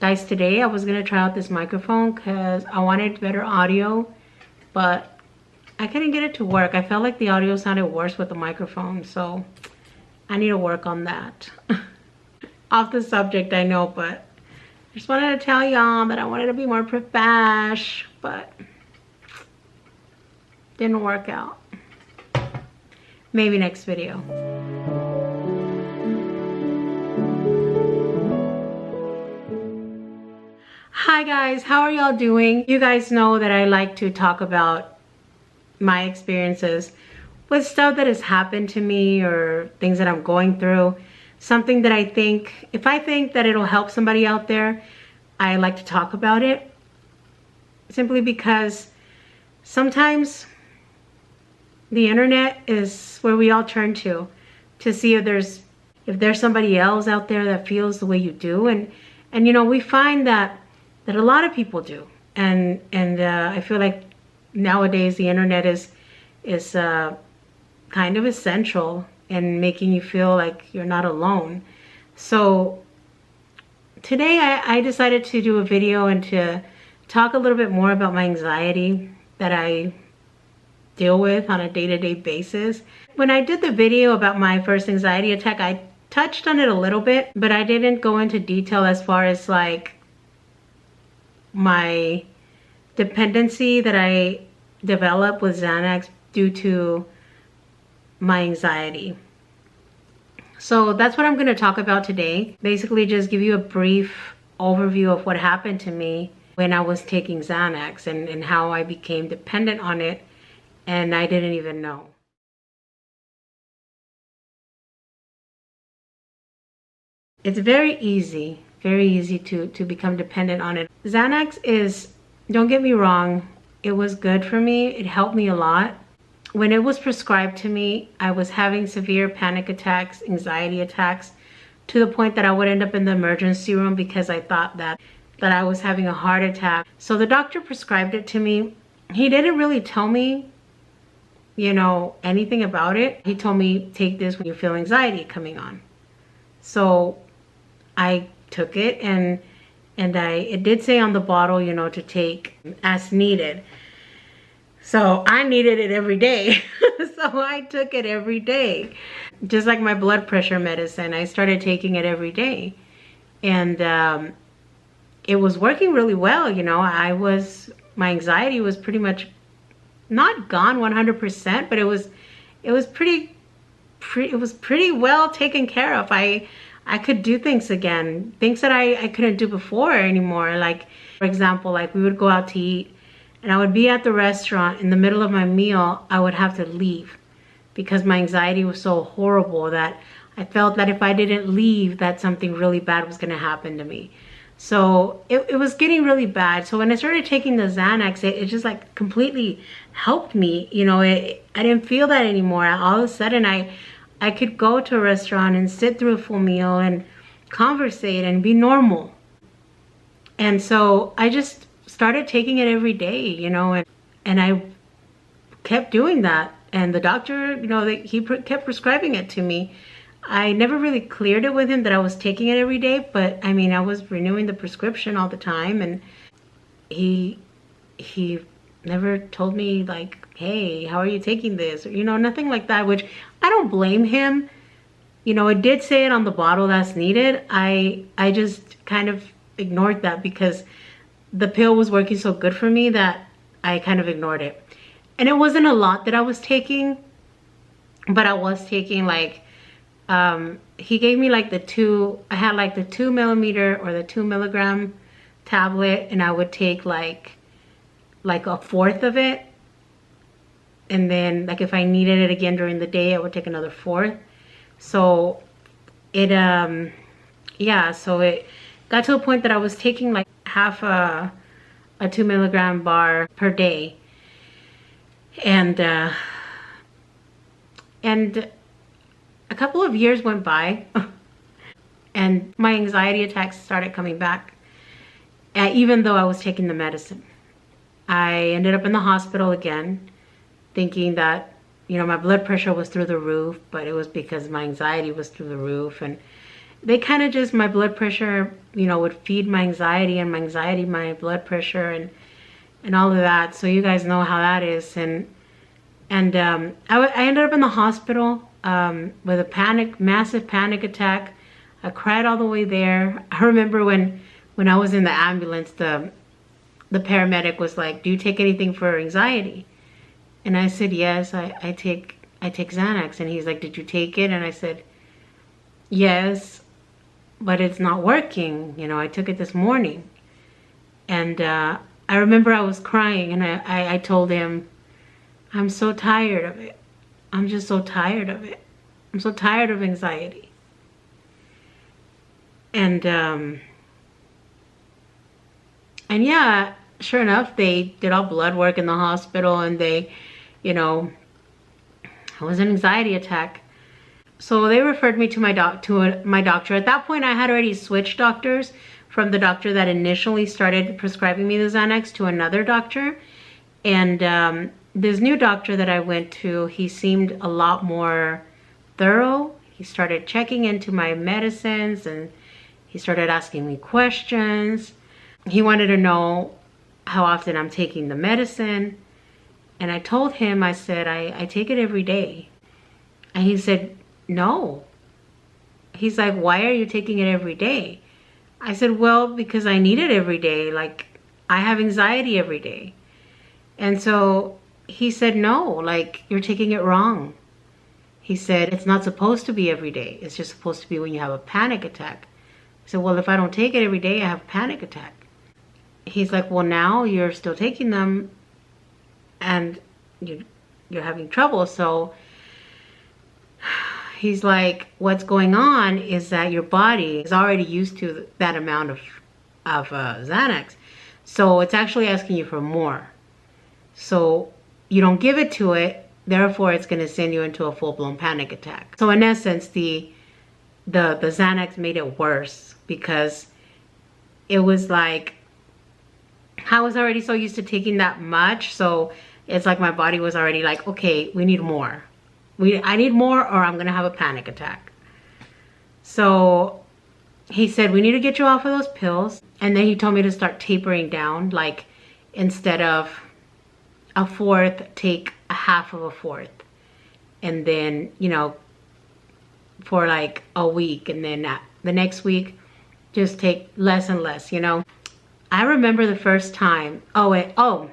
Guys, today I was gonna try out this microphone because I wanted better audio, but I couldn't get it to work. I felt like the audio sounded worse with the microphone, so I need to work on that. Off the subject, I know, but I just wanted to tell y'all that I wanted to be more profesh, but didn't work out. Maybe next video. Hi guys, how are y'all doing? You guys know that I like to talk about my experiences with stuff that has happened to me or things that I'm going through. Something that I think, if I think that it'll help somebody out there, I like to talk about it. Simply because sometimes the internet is where we all turn to see if there's somebody else out there that feels the way you do. And you know, we find that a lot of people do. And I feel like nowadays the internet is kind of essential in making you feel like you're not alone. So today I decided to do a video and to talk a little bit more about my anxiety that I deal with on a day-to-day basis. When I did the video about my first anxiety attack, I touched on it a little bit, but I didn't go into detail as far as like my dependency that I developed with Xanax due to my anxiety. So that's what I'm going to talk about today. Basically just give you a brief overview of what happened to me when I was taking Xanax and how I became dependent on it and I didn't even know. It's very easy to become dependent on it. Xanax is, don't get me wrong, it was good for me. It helped me a lot. When it was prescribed to me, I was having severe panic attacks, anxiety attacks, to the point that I would end up in the emergency room because I thought that I was having a heart attack. So the doctor prescribed it to me. He didn't really tell me, you know, anything about it. He told me, take this when you feel anxiety coming on. So I took it and it did say on the bottle, you know, to take as needed. So I needed it every day. So I took it every day. Just like my blood pressure medicine, I started taking it every day. And it was working really well, you know. My anxiety was pretty much not gone 100%, but it was pretty well taken care of. I could do things again, things that I couldn't do before anymore. Like, for example, like we would go out to eat and I would be at the restaurant in the middle of my meal, I would have to leave because my anxiety was so horrible that I felt that if I didn't leave, that something really bad was gonna happen to me. So it was getting really bad. So when I started taking the Xanax, it just like completely helped me. You know, I didn't feel that anymore. All of a sudden I could go to a restaurant and sit through a full meal and conversate and be normal. And so I just started taking it every day, you know, and I kept doing that. And the doctor, you know, he kept prescribing it to me. I never really cleared it with him that I was taking it every day, but I mean, I was renewing the prescription all the time, and he never told me like, hey, how are you taking this? Or, you know, nothing like that, which I don't blame him. You know, it did say it on the bottle that's needed. I just kind of ignored that because the pill was working so good for me that I kind of ignored it. And it wasn't a lot that I was taking, but I was taking like, he gave me like I had like the 2 millimeter or the 2 milligram tablet, and I would take like a fourth of it. And then like if I needed it again during the day, I would take another fourth. So it, yeah, so it got to a point that I was taking like half a 2 milligram bar per day. And a couple of years went by and my anxiety attacks started coming back, even though I was taking the medicine. I ended up in the hospital again, thinking that, you know, my blood pressure was through the roof, but it was because my anxiety was through the roof. And they kind of just, my blood pressure, you know, would feed my anxiety, and my anxiety, my blood pressure, and all of that. So you guys know how that is. And I ended up in the hospital with a massive panic attack. I cried all the way there. I remember when I was in the ambulance, the paramedic was like, "Do you take anything for anxiety?" And I said, "Yes, I take Xanax." And he's like, "Did you take it?" And I said, "Yes, but it's not working. You know, I took it this morning." And I remember I was crying, and I told him, "I'm so tired of it. I'm just so tired of it. I'm so tired of anxiety." And yeah, sure enough, they did all blood work in the hospital, and they, you know, it was an anxiety attack. So they referred me to my doctor. At that point, I had already switched doctors from the doctor that initially started prescribing me the Xanax to another doctor. And this new doctor that I went to, he seemed a lot more thorough. He started checking into my medicines, and he started asking me questions. He wanted to know how often I'm taking the medicine. And I told him, I said, I take it every day. And he said, "No." He's like, "Why are you taking it every day?" I said, "Well, because I need it every day. Like, I have anxiety every day." And so he said, "No, like, you're taking it wrong." He said, "It's not supposed to be every day. It's just supposed to be when you have a panic attack." I said, "Well, if I don't take it every day, I have a panic attack." He's like, "Well, now you're still taking them, and you're having trouble." So he's like, "What's going on is that your body is already used to that amount of Xanax. So it's actually asking you for more. So you don't give it to it, therefore it's going to send you into a full-blown panic attack." So in essence, the Xanax made it worse, because it was like, I was already so used to taking that much. So it's like my body was already like, "Okay, we need more. I need more, or I'm going to have a panic attack." So he said, "We need to get you off of those pills." And then he told me to start tapering down. Like, instead of a fourth, take a half of a fourth. And then, you know, for like a week. And then the next week, just take less and less, you know. I remember the first time. And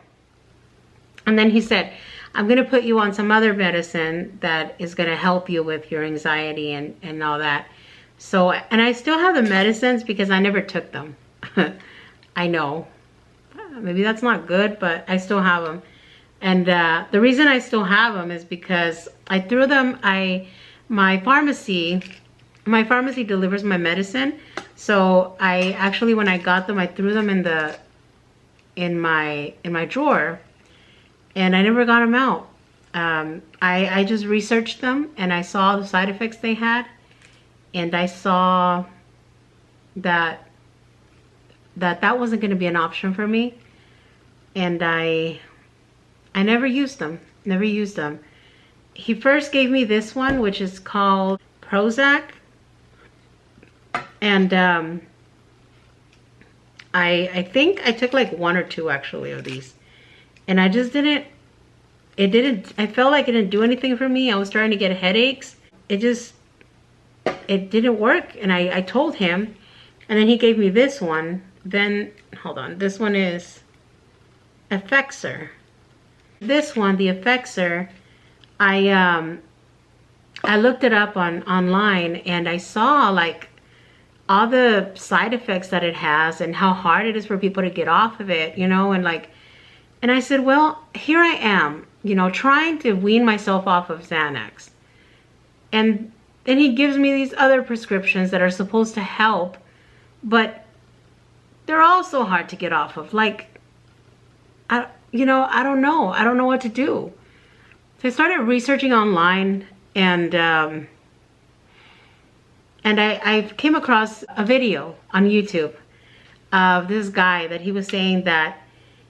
then he said, "I'm going to put you on some other medicine that is going to help you with your anxiety and all that." So, and I still have the medicines because I never took them. I know. Maybe that's not good, but I still have them. And the reason I still have them is because I threw them, my pharmacy delivers my medicine. So I actually, when I got them, I threw them in my drawer. And I never got them out. I just researched them, and I saw the side effects they had, and I saw that wasn't going to be an option for me, and I never used them. Never used them. He first gave me this one, which is called Prozac, and I think I took like 1 or 2 actually of these. And I just I felt like it didn't do anything for me. I was starting to get headaches. It didn't work. And I told him, and then he gave me this one. Then, hold on, this one is Effexor. This one, the Effexor, I looked it up online, and I saw like all the side effects that it has and how hard it is for people to get off of it, you know, and I said, well, here I am, you know, trying to wean myself off of Xanax. And then he gives me these other prescriptions that are supposed to help, but they're also hard to get off of. Like, I don't know. I don't know what to do. So I started researching online, and I came across a video on YouTube of this guy that he was saying that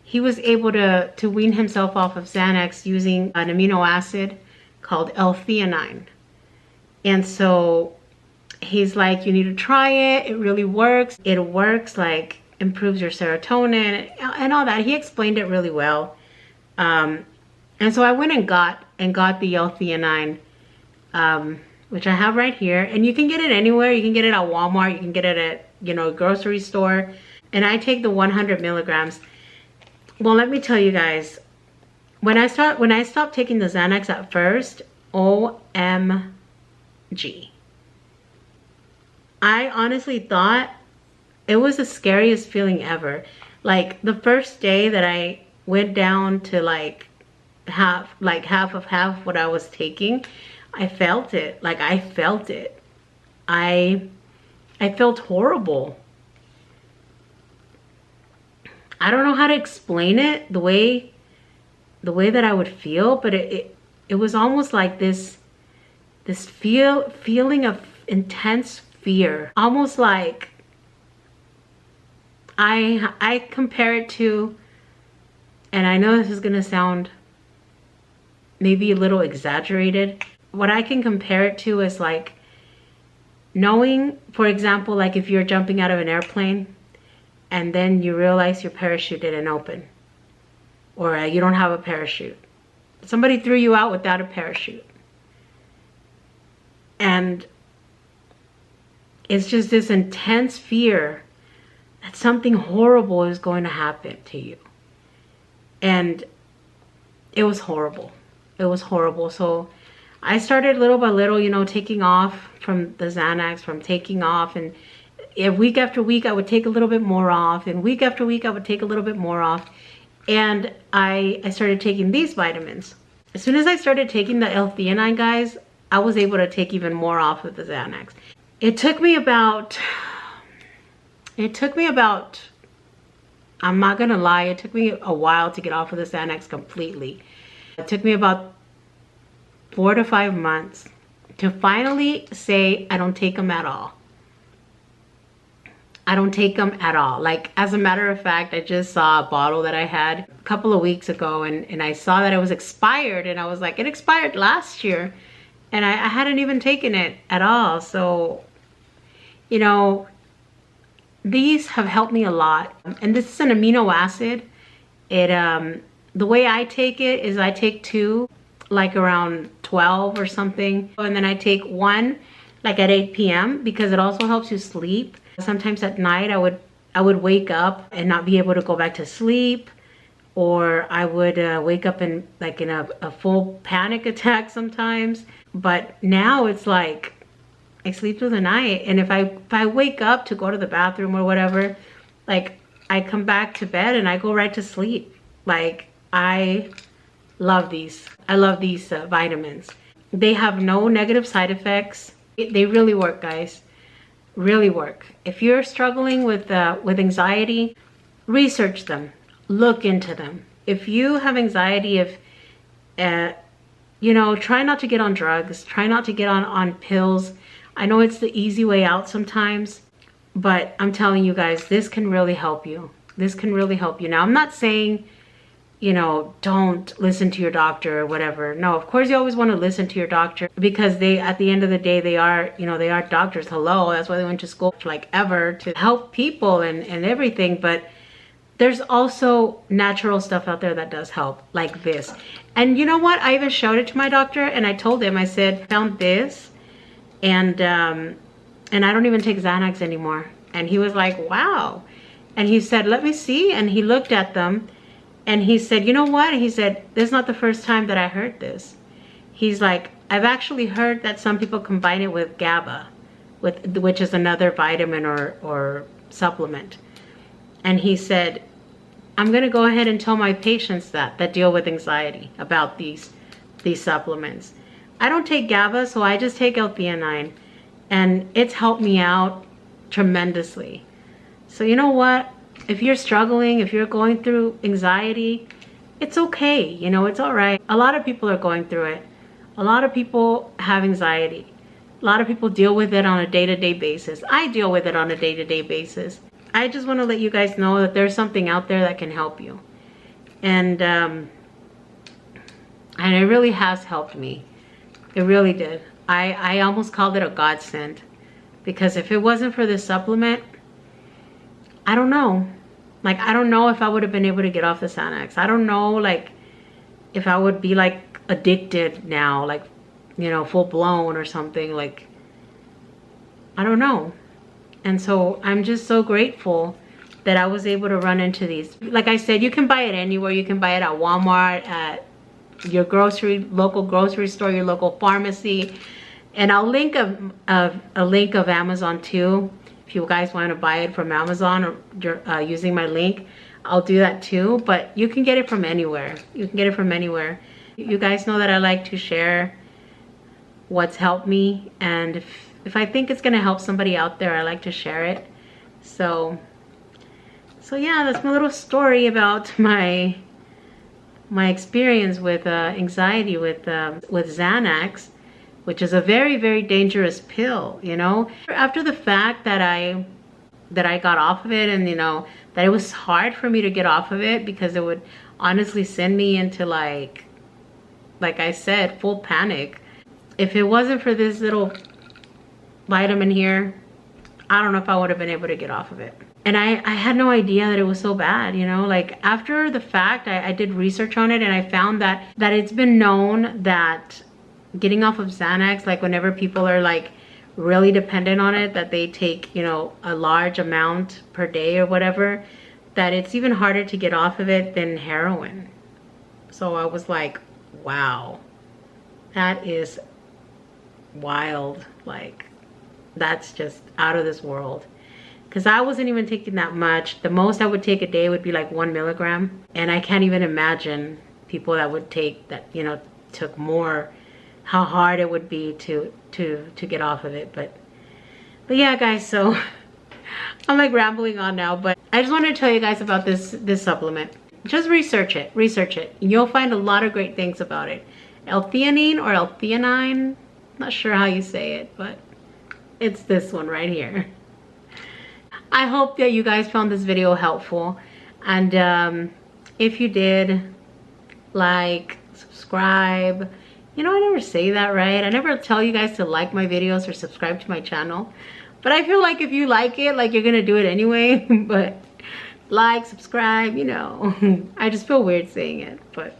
he was able to wean himself off of Xanax using an amino acid called L-Theanine. And so he's like, you need to try it. It really works. It works, like improves your serotonin and all that. He explained it really well. And so I went and got the L-Theanine, which I have right here. And you can get it anywhere. You can get it at Walmart. You can get it at, you know, a grocery store. And I take the 100 milligrams. Well, let me tell you guys, when I stopped taking the Xanax at first, OMG. I honestly thought it was the scariest feeling ever. Like the first day that I went down to like half of what I was taking, I felt it. Like I felt it. I felt horrible. I don't know how to explain it, the way that I would feel, but it was almost like this feeling of intense fear. Almost like I compare it to, and I know this is gonna sound maybe a little exaggerated. What I can compare it to is like knowing, for example, like if you're jumping out of an airplane and then you realize your parachute didn't open, or you don't have a parachute. Somebody threw you out without a parachute. And it's just this intense fear that something horrible is going to happen to you. And it was horrible. It was horrible. So I started little by little, you know, taking off from the Xanax, from taking off. And week after week, I would take a little bit more off. And week after week, I would take a little bit more off. And I started taking these vitamins. As soon as I started taking the L-Theanine, guys, I was able to take even more off of the Xanax. It took me about, I'm not gonna lie, it took me a while to get off of the Xanax completely. It took me about 4 to 5 months to finally say I don't take them at all. I don't take them at all. Like, as a matter of fact, I just saw a bottle that I had a couple of weeks ago, and I saw that it was expired, and I was like, it expired last year, and I hadn't even taken it at all. So, you know, these have helped me a lot. And this is an amino acid. The way I take it is I take 2, like around 12 or something, and then I take 1 like at 8 p.m. because it also helps you sleep. Sometimes at night I would wake up and not be able to go back to sleep, or I would wake up in a full panic attack sometimes. But now it's like I sleep through the night, and if I wake up to go to the bathroom or whatever, like I come back to bed and I go right to sleep. Like I love these. I love these vitamins. They have no negative side effects. They really work, guys. Really work. If you're struggling with anxiety, research them. Look into them. If you have anxiety, you know, try not to get on drugs. Try not to get on pills. I know it's the easy way out sometimes, but I'm telling you guys, this can really help you. This can really help you. Now, I'm not saying, you know, don't listen to your doctor or whatever. No, of course you always want to listen to your doctor, because they, at the end of the day, they are, you know, they are doctors. Hello, that's why they went to school like ever, to help people and everything. But there's also natural stuff out there that does help, like this. And you know what? I even showed it to my doctor, and I told him, I said, found this, and I don't even take Xanax anymore. And he was like, wow. And he said, let me see. And he looked at them. And he said, you know what? He said, this is not the first time that I heard this. He's like, I've actually heard that some people combine it with GABA, which is another vitamin or supplement. And he said, I'm going to go ahead and tell my patients that deal with anxiety about these supplements. I don't take GABA, so I just take L-Theanine. And it's helped me out tremendously. So you know what? If you're struggling, if you're going through anxiety, it's okay. You know, it's all right. A lot of people are going through it. A lot of people have anxiety. A lot of people deal with it on a day-to-day basis. I deal with it on a day-to-day basis. I just want to let you guys know that there's something out there that can help you. And it really has helped me. It really did. I almost called it a godsend. because if it wasn't for this supplement, I don't know. Like, I don't know if I would have been able to get off the Xanax. I don't know, like, if I would be, like, addicted now, like, you know, full blown or something. Like, I don't know. And so I'm just so grateful that I was able to run into these. Like I said, you can buy it anywhere. You can buy it at Walmart, at your local grocery store, your local pharmacy. And I'll link a link of Amazon too. If you guys want to buy it from Amazon or using my link, I'll do that too. But you can get it from anywhere. You can get it from anywhere. You guys know that I like to share what's helped me, and if I think it's gonna help somebody out there, I like to share it. So yeah, that's my little story about my experience with anxiety with Xanax, which is a very, very dangerous pill, you know. After the fact that I got off of it, and you know, that it was hard for me to get off of it because it would honestly send me into like I said, full panic. If it wasn't for this little vitamin here, I don't know if I would have been able to get off of it. And I had no idea that it was so bad, you know. Like, after the fact, I did research on it, and I found that it's been known that getting off of Xanax, like whenever people are like really dependent on it, that they take, you know, a large amount per day or whatever, that it's even harder to get off of it than heroin. So I was like, wow, that is wild. Like, that's just out of this world. Because I wasn't even taking that much. The most I would take a day would be like 1 milligram. And I can't even imagine people that would take that, you know, took more, how hard it would be to get off of it. But yeah, guys, so I'm like rambling on now, but I just wanted to tell you guys about this supplement. Just research it. You'll find a lot of great things about it. L-Theanine or L-Theanine, not sure how you say it, but it's this one right here. I hope that you guys found this video helpful, and if you did, like, subscribe. You know, I never say that, right? I never tell you guys to like my videos or subscribe to my channel, but I feel like if you like it, like, you're gonna do it anyway. But like, subscribe, you know. I just feel weird saying it, but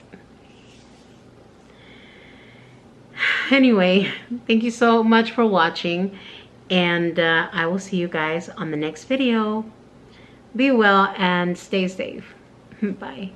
anyway, thank you so much for watching. And I will see you guys on the next video. Be well and stay safe. Bye.